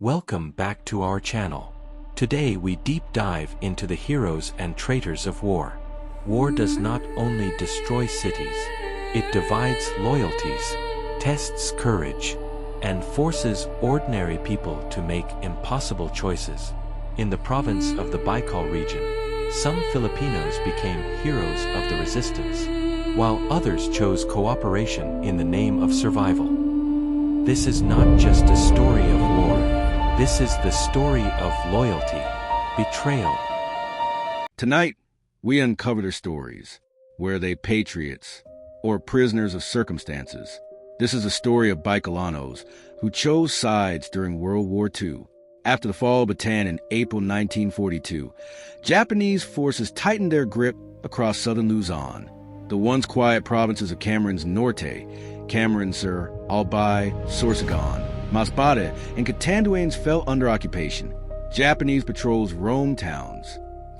Welcome back to our channel. Today we deep dive into the heroes and traitors of war. War does not only destroy cities, it divides loyalties, tests courage, and forces ordinary people to make impossible choices. In the province of the Bicol region, some Filipinos became heroes of the resistance, while others chose cooperation in the name of survival. This is not just a story of war. This is the story of loyalty, betrayal. Tonight, we uncover their stories. Were they patriots or prisoners of circumstances? This is a story of Bicolanos who chose sides during World War II. After the fall of Bataan in April 1942, Japanese forces tightened their grip across southern Luzon. The once quiet provinces of Camarines Norte, Camarines Sur, Albay, Sorsogon, Masbate, and Catanduanes fell under occupation. Japanese patrols roamed towns.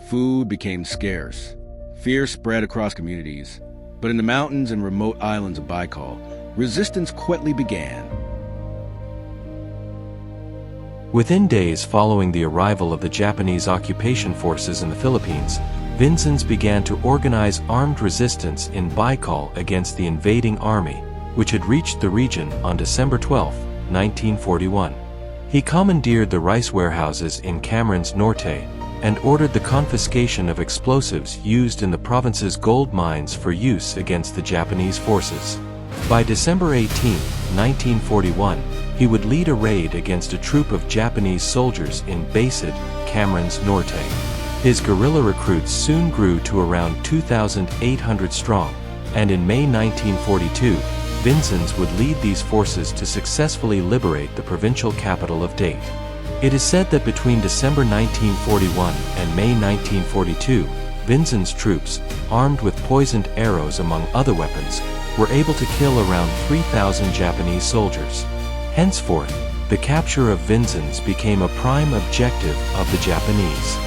Food became scarce. Fear spread across communities. But in the mountains and remote islands of Bicol, resistance quietly began. Within days following the arrival of the Japanese occupation forces in the Philippines, Vinzons began to organize armed resistance in Bicol against the invading army, which had reached the region on December 12, 1941. He commandeered the rice warehouses in Camarines Norte and ordered the confiscation of explosives used in the province's gold mines for use against the Japanese forces. By December 18, 1941, he would lead a raid against a troop of Japanese soldiers in Bicol, Camarines Norte. His guerrilla recruits soon grew to around 2,800 strong, and in May 1942, Vinzons would lead these forces to successfully liberate the provincial capital of Date. It is said that between December 1941 and May 1942, Vinzons' troops, armed with poisoned arrows among other weapons, were able to kill around 3,000 Japanese soldiers. Henceforth, the capture of Vinzons became a prime objective of the Japanese.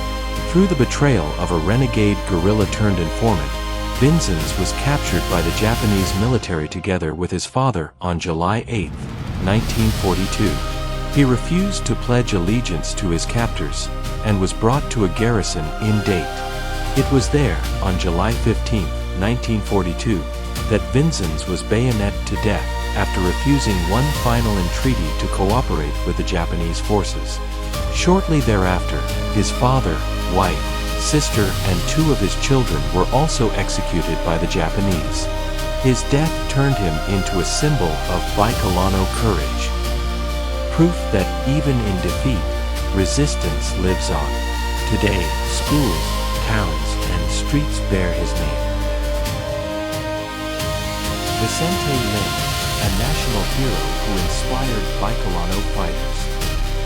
Through the betrayal of a renegade guerrilla-turned-informant, Vinzons was captured by the Japanese military together with his father on July 8, 1942. He refused to pledge allegiance to his captors and was brought to a garrison in Date. It was there, on July 15, 1942, that Vinzons was bayoneted to death after refusing one final entreaty to cooperate with the Japanese forces. Shortly thereafter, his father, wife, sister, and two of his children were also executed by the Japanese. His death turned him into a symbol of Bicolano courage. Proof that even in defeat, resistance lives on. Today, schools, towns, and streets bear his name. Vicente Lim, a national hero who inspired Bicolano fighters.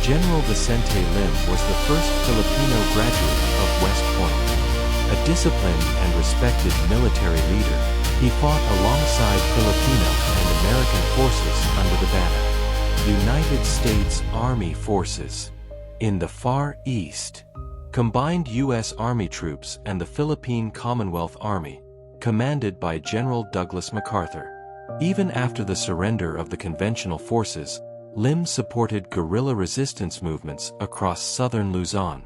General Vicente Lim was the first Filipino graduate of West Point. A disciplined and respected military leader, he fought alongside Filipino and American forces under the banner United States Army Forces. In the Far East, combined U.S. Army troops and the Philippine Commonwealth Army, commanded by General Douglas MacArthur. Even after the surrender of the conventional forces, Lim supported guerrilla resistance movements across southern Luzon,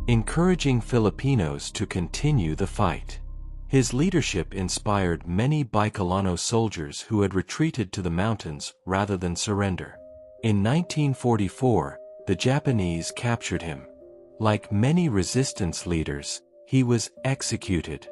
encouraging Filipinos to continue the fight. His leadership inspired many Bicolano soldiers who had retreated to the mountains rather than surrender. In 1944, the Japanese captured him. Like many resistance leaders, he was executed.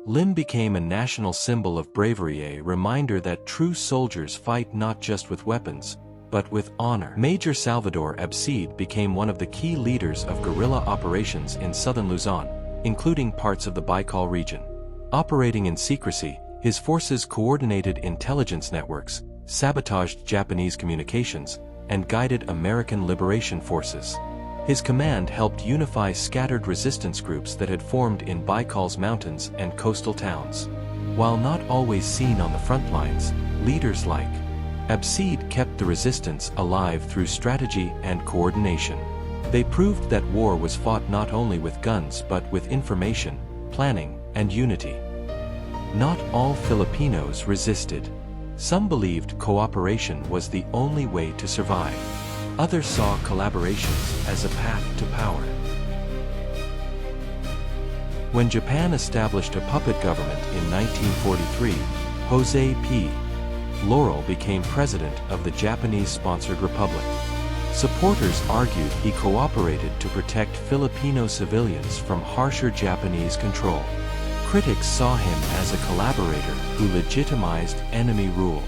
Lim became a national symbol of bravery, a reminder that true soldiers fight not just with weapons, but with honor. Major Salvador Abcid became one of the key leaders of guerrilla operations in southern Luzon, including parts of the Bicol region. Operating in secrecy, his forces coordinated intelligence networks, sabotaged Japanese communications, and guided American liberation forces. His command helped unify scattered resistance groups that had formed in Bicol's mountains and coastal towns. While not always seen on the front lines, leaders like Abcid kept the resistance alive through strategy and coordination. They proved that war was fought not only with guns but with information, planning, and unity. Not all Filipinos resisted. Some believed cooperation was the only way to survive. Others saw collaborations as a path to power. When Japan established a puppet government in 1943, Jose P. Laurel became president of the Japanese-sponsored republic. Supporters argued he cooperated to protect Filipino civilians from harsher Japanese control. Critics saw him as a collaborator who legitimized enemy rule.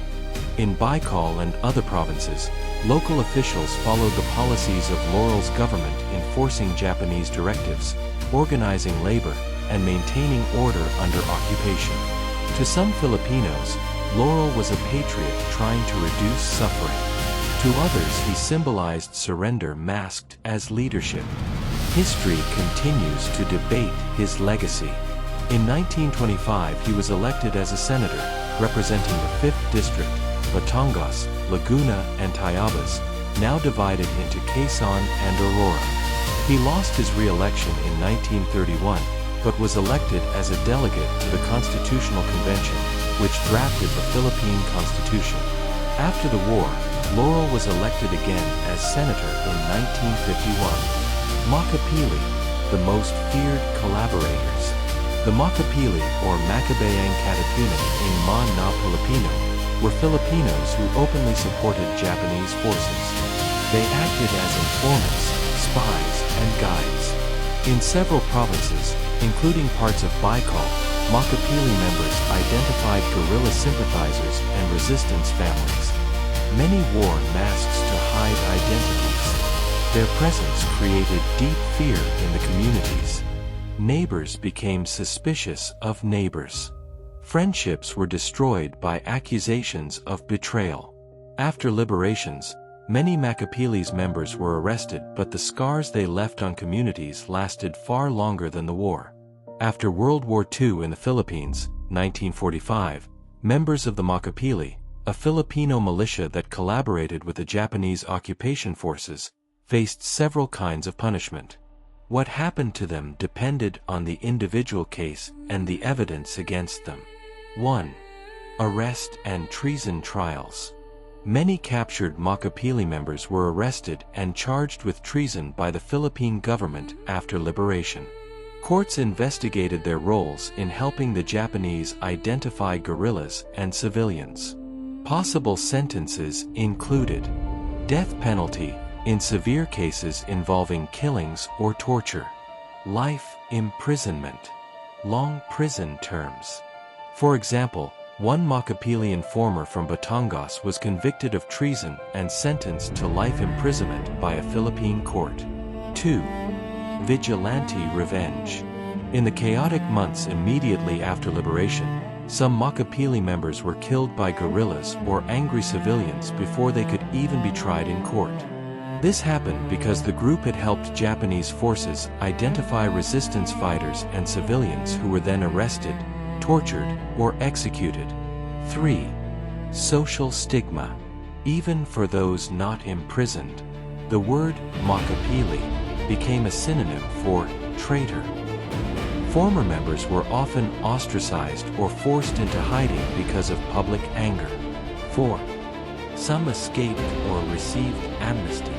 In Bicol and other provinces, local officials followed the policies of Laurel's government, enforcing Japanese directives, organizing labor, and maintaining order under occupation. To some Filipinos, Laurel was a patriot trying to reduce suffering. To others, he symbolized surrender masked as leadership. History continues to debate his legacy. In 1925, he was elected as a senator, representing the 5th District, Batangas, Laguna, and Tayabas, now divided into Quezon and Aurora. He lost his re-election in 1931, but was elected as a delegate to the Constitutional Convention, which drafted the Philippine Constitution. After the war, Laurel was elected again as senator in 1951. Makapili, the most feared collaborators. The Makapili, or Makabayang Katipunan ng mga Pilipino, were Filipinos who openly supported Japanese forces. They acted as informants, spies, and guides. In several provinces, including parts of Bicol, Makapili members identified guerrilla sympathizers and resistance families. Many wore masks to hide identities. Their presence created deep fear in the communities. Neighbors became suspicious of neighbors. Friendships were destroyed by accusations of betrayal. After liberations, many Makapili's members were arrested, but the scars they left on communities lasted far longer than the war. After World War II in the Philippines, 1945, members of the Makapili, a Filipino militia that collaborated with the Japanese occupation forces, faced several kinds of punishment. What happened to them depended on the individual case and the evidence against them. 1. Arrest and treason trials. Many captured Makapili members were arrested and charged with treason by the Philippine government after liberation. Courts investigated their roles in helping the Japanese identify guerrillas and civilians. Possible sentences included death penalty in severe cases involving killings or torture, life imprisonment, long prison terms. For example, one Makapili informer from Batangas was convicted of treason and sentenced to life imprisonment by a Philippine court. 2. Vigilante revenge. In the chaotic months immediately after liberation, some Makapili members were killed by guerrillas or angry civilians before they could even be tried in court. This happened because the group had helped Japanese forces identify resistance fighters and civilians who were then arrested, tortured, or executed. 3. Social stigma. Even for those not imprisoned, the word Makapili became a synonym for traitor. Former members were often ostracized or forced into hiding because of public anger. 4. Some escaped or received amnesty.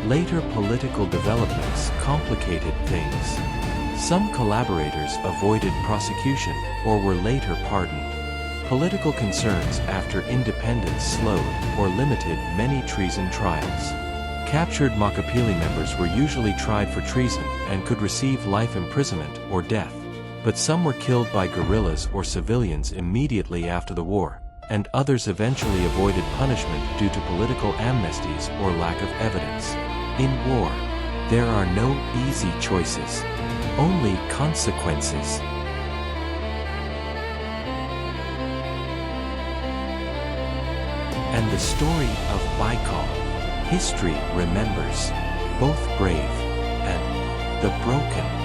Later political developments complicated things. Some collaborators avoided prosecution or were later pardoned. Political concerns after independence slowed or limited many treason trials. Captured Makapili members were usually tried for treason and could receive life imprisonment or death. But some were killed by guerrillas or civilians immediately after the war, and others eventually avoided punishment due to political amnesties or lack of evidence. In war, there are no easy choices, only consequences. And the story of Bicol. History remembers both brave and the broken.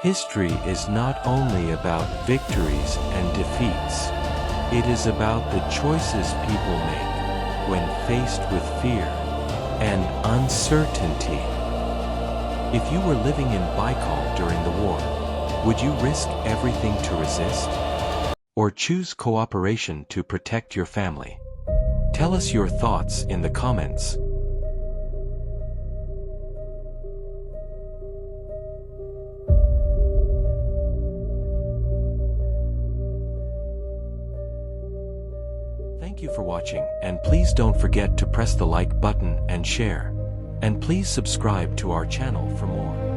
History is not only about victories and defeats. It is about the choices people make when faced with fear and uncertainty. If you were living in Bicol during the war, would you risk everything to resist? Or choose cooperation to protect your family? Tell us your thoughts in the comments. Thank you for watching, and please don't forget to press the like button and share. And please subscribe to our channel for more.